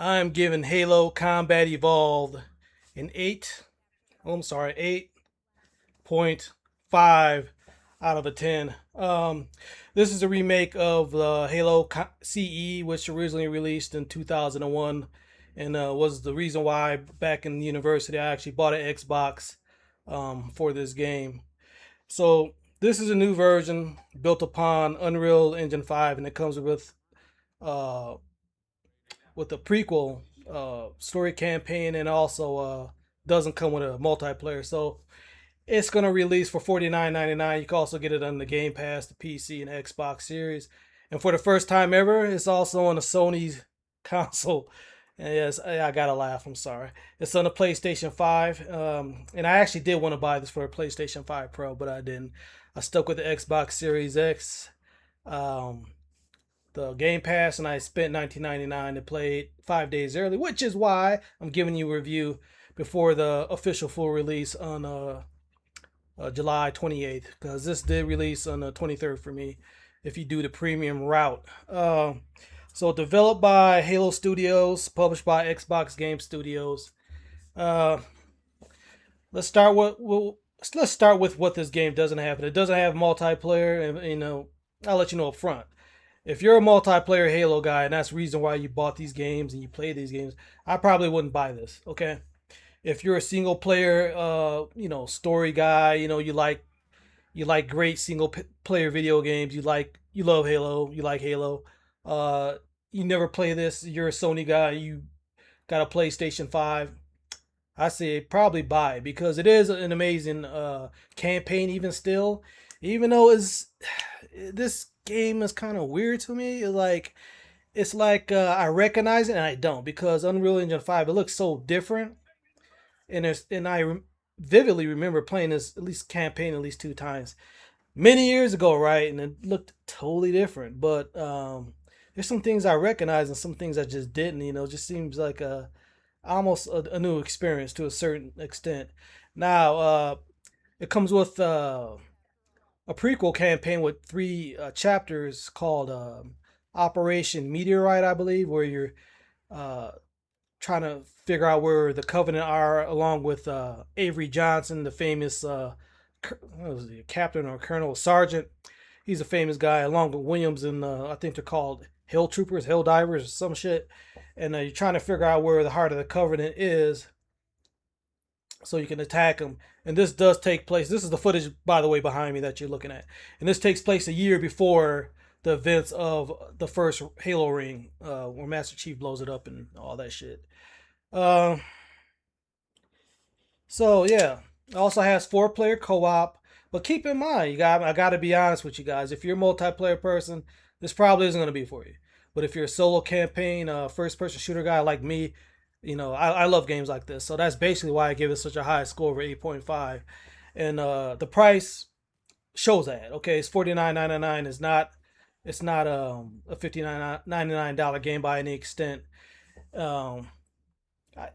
I'm giving Halo Combat Evolved an 8. Oh, I'm sorry, 8.5 out of a 10. This is a remake of Halo CE, which originally released in 2001, and was the reason why back in university I actually bought an Xbox for this game. So this is a new version built upon Unreal Engine 5, and it comes uh, with a prequel story campaign, and also doesn't come with a multiplayer. So it's gonna release for $49.99. You can also get it on the Game Pass, the PC, and Xbox Series. And for the first time ever, it's also on a Sony console. And yes, I gotta laugh. I'm sorry. It's on the PlayStation 5. And I actually did want to buy this for a PlayStation 5 Pro, but I didn't. I stuck with the Xbox Series X. Um, the Game Pass, and I spent $19.99 to play it 5 days early, which is why I'm giving you a review before the official full release on July 28th, because this did release on the 23rd for me if you do the premium route. So developed by Halo Studios, published by Xbox Game Studios. Uh, let's start with let's start with what this game doesn't have. It doesn't have multiplayer, and I'll let you know up front. If you're a multiplayer Halo guy and that's the reason why you bought these games and you play these games, I probably wouldn't buy this. Okay. If you're a single player, story guy, you like great player video games. You love Halo. You like Halo. Uh, you never play this. You're a Sony guy. You got a PlayStation 5. I say probably buy it because it is an amazing campaign. Even still, even though it's this game is kind of weird to me. It's like I recognize it and I don't, because Unreal Engine 5, it looks so different, and I vividly remember playing this at least campaign at least two times many years ago, right? And it looked totally different. But there's some things I recognize and some things I just didn't. It just seems like a new experience to a certain extent. Now it comes with a prequel campaign with three chapters called Operation Meteorite, I believe, where you're uh, trying to figure out where the Covenant are, along with Avery Johnson, the famous what was he, captain or colonel, sergeant. He's a famous guy, along with Williams, and I think they're called Hill Troopers, Hill Divers, or some shit. And you're trying to figure out where the heart of the Covenant is, so you can attack them. And this does take place. This is the footage, by the way, behind me that you're looking at. And this takes place a year before the events of the first Halo ring, where Master Chief blows it up and all that shit. Uh, so yeah, it also has four-player co-op. But keep in mind, I got to be honest with you guys. If you're a multiplayer person, this probably isn't going to be for you. But if you're a solo campaign, first-person shooter guy like me, I love games like this. So that's basically why I give it such a high score of 8.5. And the price shows that. Okay, it's $49.99. It's not a $59.99 game by any extent. Um, I,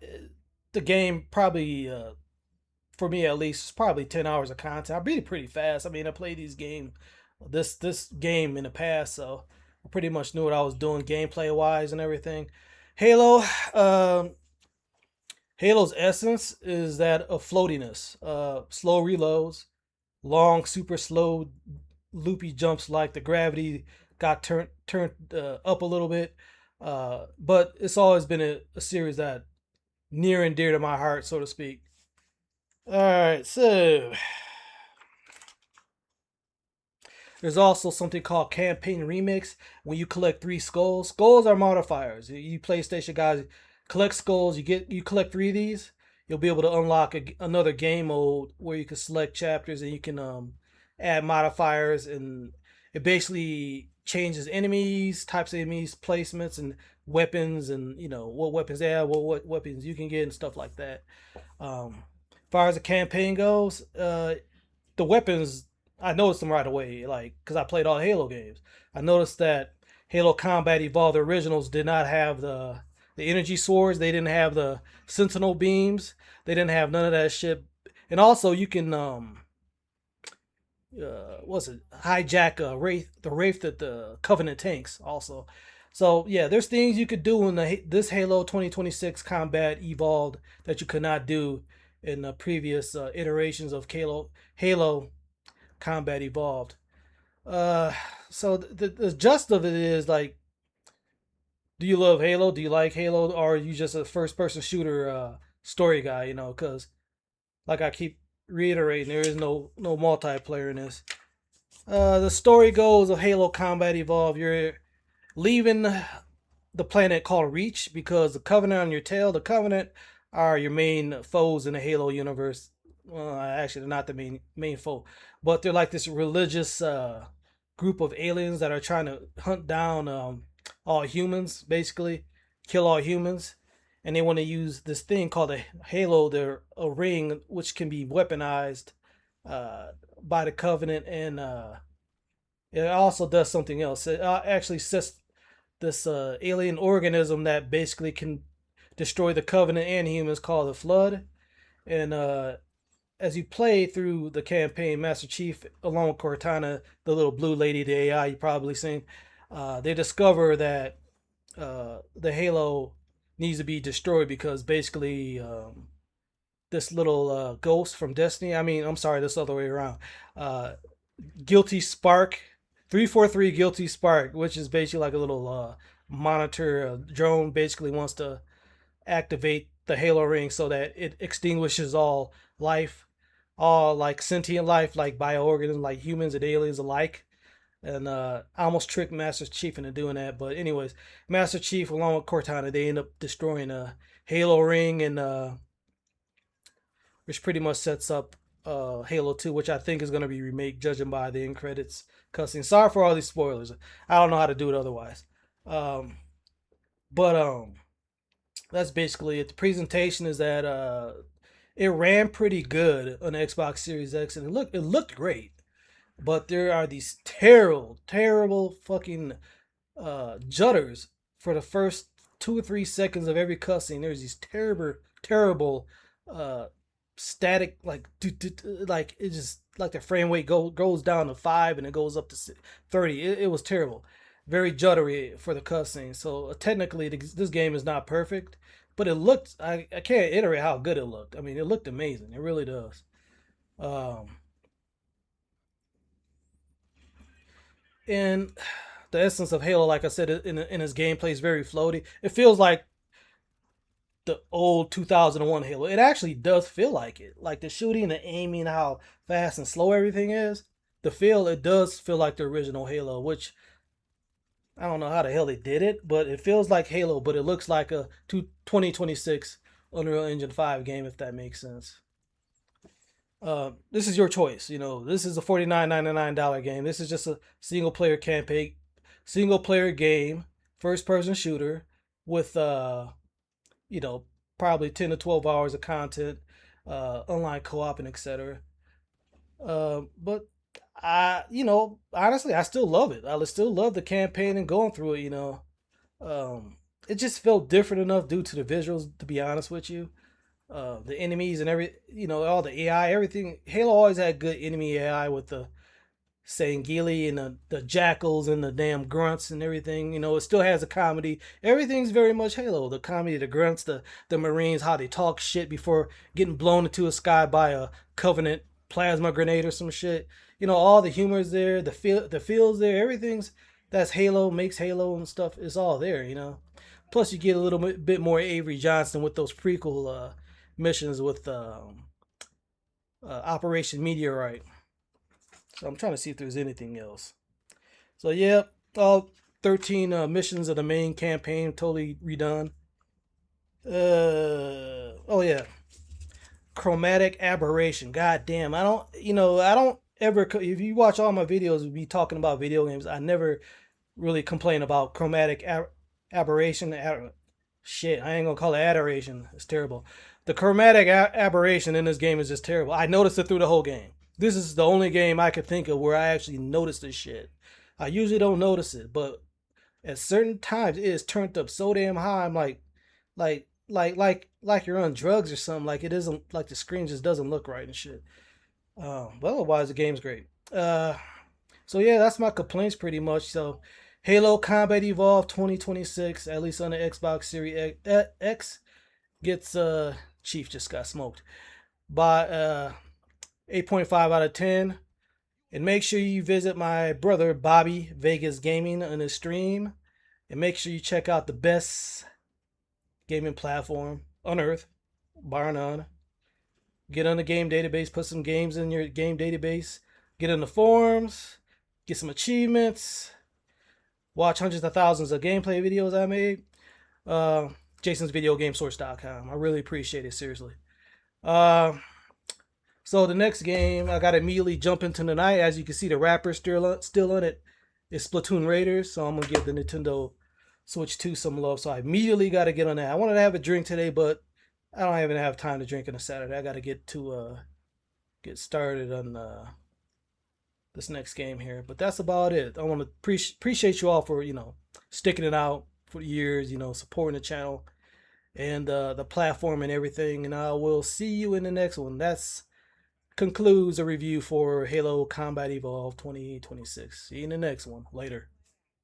the game probably for me at least, it's probably 10 hours of content. I beat it pretty fast. I mean, I played this game in the past, so I pretty much knew what I was doing gameplay wise and everything. Halo, um, Halo's essence is that of floatiness, slow reloads, long, super slow, loopy jumps, like the gravity got turned up a little bit. But it's always been a series that near and dear to my heart, so to speak. All right, so there's also something called Campaign Remix. When you collect three skulls, skulls are modifiers. You PlayStation guys collect skulls. You collect three of these. You'll be able to unlock another game mode where you can select chapters and you can add modifiers, and it basically changes enemies, types of enemies, placements, and weapons, and what weapons they have, what weapons you can get, and stuff like that. As far as the campaign goes, the weapons, I noticed them right away, like because I played all Halo games. I noticed that Halo Combat Evolved, the originals, did not have the energy swords. They didn't have the Sentinel beams. They didn't have none of that shit. And also, you can what's it, hijack the Wraith that the Covenant tanks also. So yeah, there's things you could do in this Halo 2026 Combat Evolved that you could not do in the previous iterations of Halo Combat Evolved. Uh, so the gist of it is like, do you love Halo? Do you like Halo, or are you just a first person shooter story guy? You know, because like I keep reiterating, there is no multiplayer in this. The story goes of Halo Combat Evolved. You're leaving the planet called Reach because the Covenant on your tail. The Covenant are your main foes in the Halo universe. Well, actually, they're not the main foe, but they're like this religious group of aliens that are trying to hunt down all humans, basically kill all humans, and they want to use this thing called a Halo. They're a ring which can be weaponized uh, by the Covenant, and it also does something else. It actually sets this alien organism that basically can destroy the Covenant and humans called the Flood. And as you play through the campaign, Master Chief, along with Cortana, the little blue lady, the AI you probably seen, they discover that the Halo needs to be destroyed because basically this little ghost from Destiny. I mean, I'm sorry, this other way around. Uh, Guilty Spark, 343 Guilty Spark, which is basically like a little monitor drone, basically wants to activate the Halo ring so that it extinguishes all life, all like sentient life, like bioorganisms, like humans and aliens alike. And I almost tricked Master Chief into doing that, but anyways, Master Chief along with Cortana, they end up destroying a Halo ring, and which pretty much sets up Halo 2, which I think is going to be remade, judging by the end credits cussing. Sorry for all these spoilers. I don't know how to do it otherwise. Um, but that's basically it. The presentation is that it ran pretty good on the Xbox Series X, and it looked great. But there are these terrible fucking jutters for the first 2 or 3 seconds of every cutscene. There's these terrible uh, static, like like it just like the frame rate goes down to 5 and it goes up to 30. It was terrible, very juddery for the cutscene. So technically, this game is not perfect, but it looked. I can't iterate how good it looked. I mean, it looked amazing. It really does. Um, and the essence of Halo, like I said, in his gameplay is very floaty. It feels like the old 2001 Halo. It actually does feel like it. Like the shooting, the aiming, how fast and slow everything is. It does feel like the original Halo, which I don't know how the hell they did it, but it feels like Halo, but it looks like a 2026 Unreal Engine 5 game, if that makes sense. This is your choice. You know, this is a $49.99 game. This is just a single player campaign, single player game, first person shooter with you know, probably 10 to 12 hours of content, online co-op and etc. But honestly, I still love it. I still love the campaign and going through it. It just felt different enough due to the visuals. To be honest with you, the enemies and all the AI, everything. Halo always had good enemy AI with the Sangili and the jackals and the damn grunts and everything. It still has a comedy. Everything's very much Halo. The comedy, the grunts, the Marines, how they talk shit before getting blown into the sky by a Covenant plasma grenade or some shit. All the humor is there. The feels there. Everything's that's Halo, makes Halo and stuff. It's all there. Plus, you get a little bit more Avery Johnson with those prequel missions with Operation Meteorite. So I'm trying to see if there's anything else. So yeah, all 13 missions of the main campaign totally redone. Oh yeah, chromatic aberration. God damn, I don't ever. If you watch all my videos, we be talking about video games. I never really complain about chromatic aberration. Shit, I ain't gonna call it adoration. It's terrible. The chromatic aberration in this game is just terrible. I noticed it through the whole game. This is the only game I could think of where I actually noticed this shit. I usually don't notice it, but at certain times it is turned up so damn high. I'm like you're on drugs or something. Like it isn't like the screen just doesn't look right and shit. But otherwise the game's great. So yeah, that's my complaints pretty much. So Halo Combat Evolved 2026, at least on the Xbox Series X, gets Chief just got smoked by 8.5 out of 10. And make sure you visit my brother Bobby Vegas Gaming on his stream. And make sure you check out the best gaming platform on earth, bar none. Get on the game database, put some games in your game database, get in the forums, get some achievements, watch hundreds of thousands of gameplay videos I made. Jason'sVideoGameSource.com. I really appreciate it, seriously. So the next game I gotta immediately jump into tonight. As you can see, the wrapper's still on it. It's Splatoon Raiders, so I'm gonna give the Nintendo Switch 2 some love. So I immediately gotta get on that. I wanted to have a drink today, but I don't even have time to drink on a Saturday. I gotta get started on this next game here. But that's about it. I want to appreciate you all for sticking it out for years, supporting the channel and the platform and everything. And I will see you in the next one. That's concludes a review for Halo Combat Evolved 2026. See you in the next one. Later.